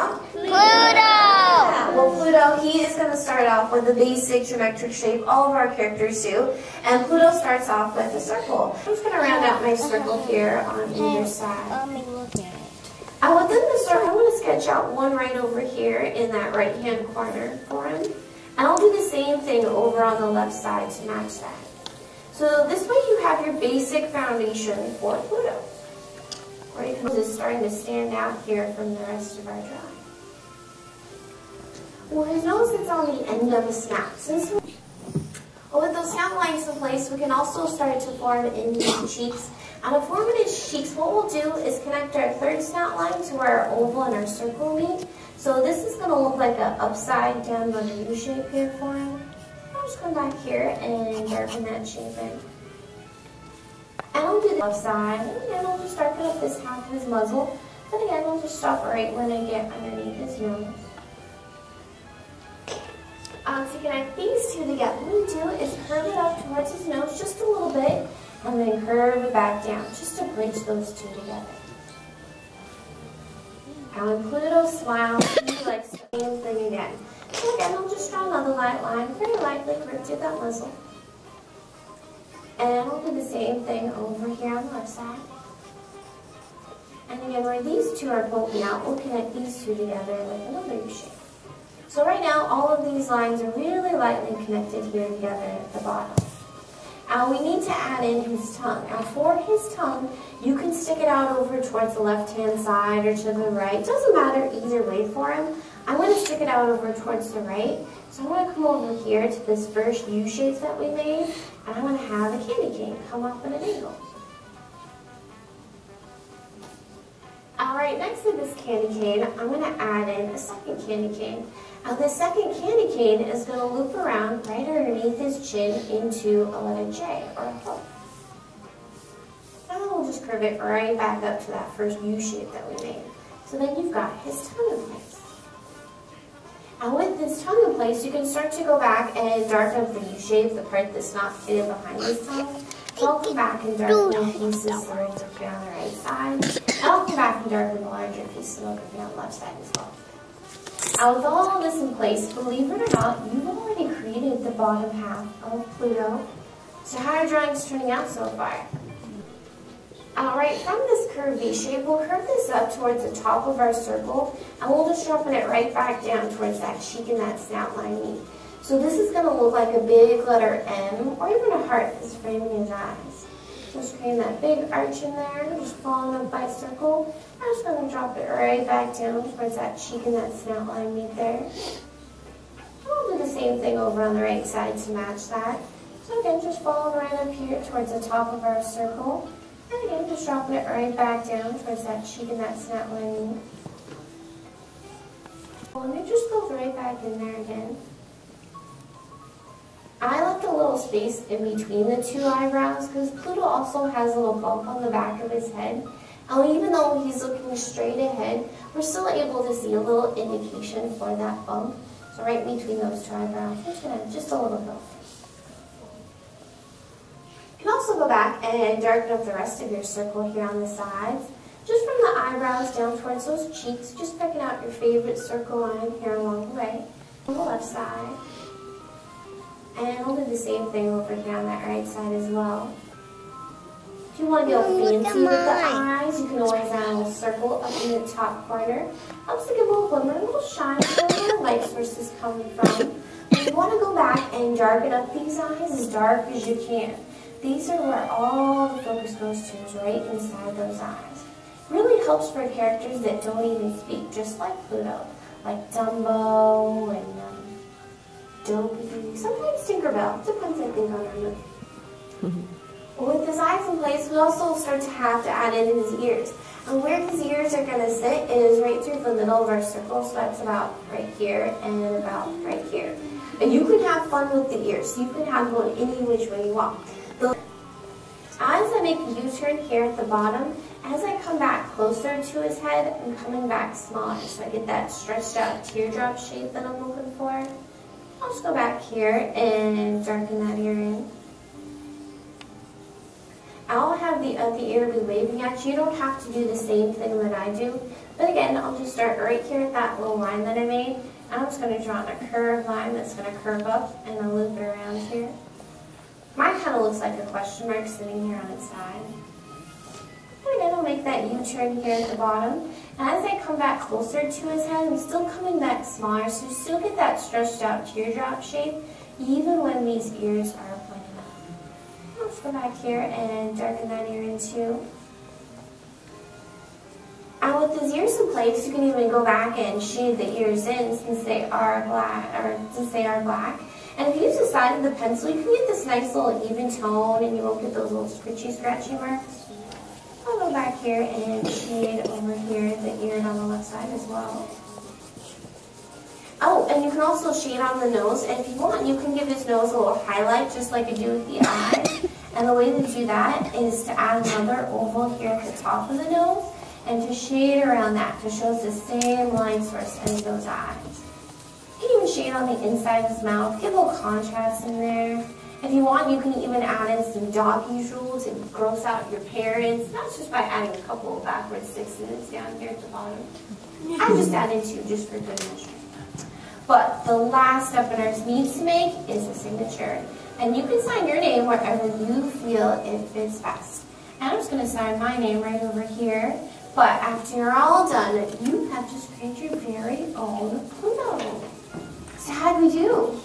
called? Pluto! Yeah, well, Pluto, he is going to start off with a basic geometric shape. All of our characters do. And Pluto starts off with a circle. I'm just going to round out my circle here on either side. Let me look at it. And within the circle, I'm going to sketch out one right over here in that right-hand corner for him. And I'll do the same thing over on the left side to match that. So this way you have your basic foundation for Pluto. Or you can just starting to stand out here from the rest of our drawing. Well, his nose is on the end of a snout. Well, with those snout lines in place, we can also start to form in his cheeks. And to form in his cheeks, what we'll do is connect our third snout line to where our oval and our circle meet. So this is going to look like an upside down U shape here for him. I'll just come back here and darken that shape in. And I'll do the left side. And again, I'll just darken up this half of his muzzle. But again, I'll just stop right when I get underneath his nose. To connect these two together, what we do is curve it up towards his nose just a little bit, and then curve it back down, just to bridge those two together. And when Pluto smiles, he likes the same thing again. So again, I'll just draw another light line, very lightly curve to that muzzle. And I'll do the same thing over here on the left side. And again, where these two are poking out, we'll connect these two together with another U shape. So right now, all of these lines are really lightly connected here together at the bottom. Now we need to add in his tongue. Now for his tongue, you can stick it out over towards the left-hand side or to the right. Doesn't matter either way for him. I'm going to stick it out over towards the right. So I'm going to come over here to this first U shape that we made, and I'm going to have a candy cane come up at an angle. Alright, next to this candy cane, I'm going to add in a second candy cane. Now this second candy cane is going to loop around right underneath his chin into a letter J, or a hook. And then we'll just curve it right back up to that first U shape that we made. So then you've got his tongue in place. And with this tongue in place, you can start to go back and darken up the U shape, the part that's not hidden behind his tongue. So I'll come back and darken the pieces that are over here on the right side. And I'll come back and darken the larger pieces over here on the left side as well. Now with all of this in place, believe it or not, you've already created the bottom half of Pluto. So how are your drawings turning out so far? Alright, from this curved V shape, we'll curve this up towards the top of our circle, and we'll just sharpen it right back down towards that cheek and that snout line meet. So this is going to look like a big letter M, or even a heart that's framing his eyes. Just creating that big arch in there, just following up by a circle. I'm just going to drop it right back down towards that cheek and that snout line meet there. I'll do the same thing over on the right side to match that. So again, just following right up here towards the top of our circle. And again, just dropping it right back down towards that cheek and that snout line meet. And it just goes right back in there again. I left a little space in between the two eyebrows because Pluto also has a little bump on the back of his head. And even though he's looking straight ahead, we're still able to see a little indication for that bump. So right between those two eyebrows, I'm just going to just a little bit. You can also go back and darken up the rest of your circle here on the sides. Just from the eyebrows down towards those cheeks, just picking out your favorite circle line here along the way. On the left side. And I'll do the same thing over here on that right side as well. If you want to be all fancy with the eyes, you can always add a little circle up in the top corner. Helps to give a little glimmer, a little shine where the light source is coming from. But you want to go back and darken up these eyes as dark as you can. These are where all the focus goes to, is right inside those eyes. Really helps for characters that don't even speak, just like Pluto, like Dumbo and Dopey, sometimes Tinkerbell. Depends, I think, on our mood. With his eyes in place, we also start to have to add in his ears. And where his ears are going to sit is right through the middle of our circle, so that's about right here and about right here. And you can have fun with the ears. You can have one any which way you want. As I make a U-turn here at the bottom, as I come back closer to his head, I'm coming back smaller, so I get that stretched out teardrop shape that I'm looking for. I'll just go back here and darken that ear in. I'll have the ear be waving at you. You don't have to do the same thing that I do. But again, I'll just start right here at that little line that I made. I'm just going to draw a curved line that's going to curve up and then loop it around here. Mine kind of looks like a question mark sitting here on its side. And again, I'll make that U-turn here at the bottom. And as I come back closer to his head, I'm still coming back smaller, so you still get that stretched out teardrop shape, even when these ears are pointed up. Let's go back here and darken that ear in too. And with those ears in place, you can even go back and shade the ears in since they are black. And if you use the side of the pencil, you can get this nice little even tone and you won't get those little scratchy marks. I'll go back here and shade over here the ear on the left side as well. Oh, and you can also shade on the nose, and if you want, you can give his nose a little highlight just like I do with the eye. And the way to do that is to add another oval here at the top of the nose and to shade around that to show the same line source as those eyes. You can even shade on the inside of his mouth, get a little contrast in there. If you want, you can even add in some doggy drool to gross out your parents. That's just by adding a couple of backward sixes down here at the bottom. I just added 2 just for good measure. But the last step in our needs to make is a signature. And you can sign your name wherever you feel it fits best. And I'm just going to sign my name right over here. But after you're all done, you have just created your very own Pluto. So how do we do?